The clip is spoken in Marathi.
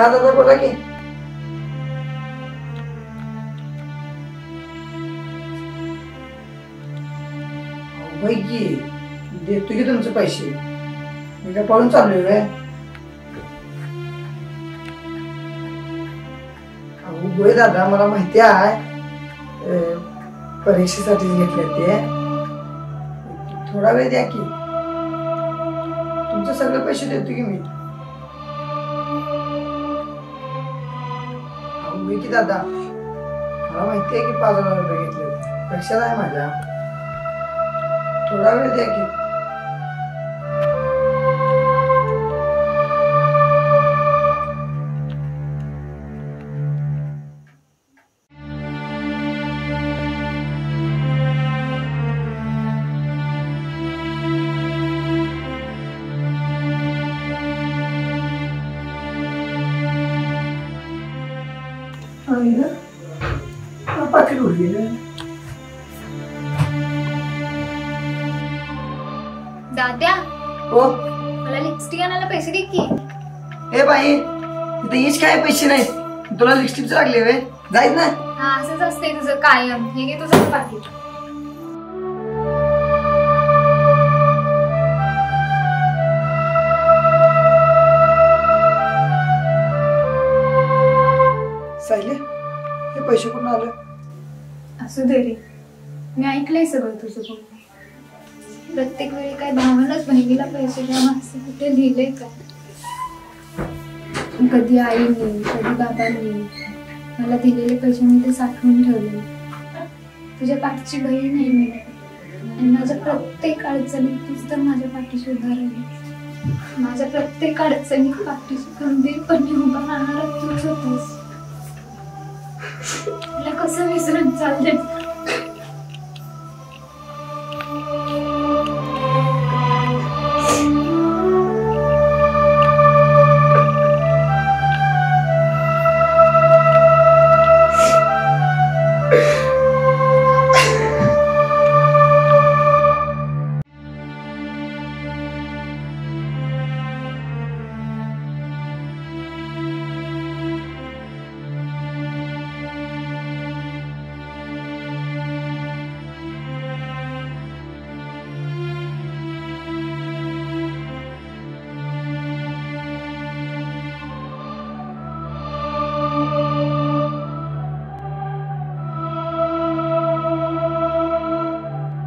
हा दादा बोला की. होय की देतो की तुमचे पैसे. मी काय पळून चाललोय व्हय? होय दादा मला माहिती आहे परीक्षेसाठी घेतले ते. थोडा वेळ द्या की तुमचे सगळे पैसे देतो की मी. होय की दादा मला माहिती आहे की 5,000 रुपये घेतले. लक्षात आहे माझ्या. थोडा वेळ द्या की. पाकिट उठ गेलं. दाद्या हो मला लिपस्टिक आणायला पैसे दे की. ए बाई इथे हीच काय पैसे नाही. तुला लिपस्टिक लागले वे जायत ना. हा असंच असते तुझं कायम. हे घे तुझं पाकिट. सायले हे पैसे कुठून आले? असू दे रे मी ऐकलंय सगळं तुझं बोलणं. प्रत्येक वेळी काय भावनाच बहिणीला पैसे द्या असं कुठे लिहिलंय का? कधी आईने कधी बाबांनी मला दिलेले पैसे मी ते साठवून ठेवले. तुझ्या पाठीची बहीण आहे मी आणि माझ्या प्रत्येक अडचणीत तूच तर माझ्या पाठीशी उभा राहिली. माझ्या प्रत्येक अडचणीत पाठीशी खंबीरपणे उभा राहणारा तूच होतास. मला कसं विसरून चाललंय.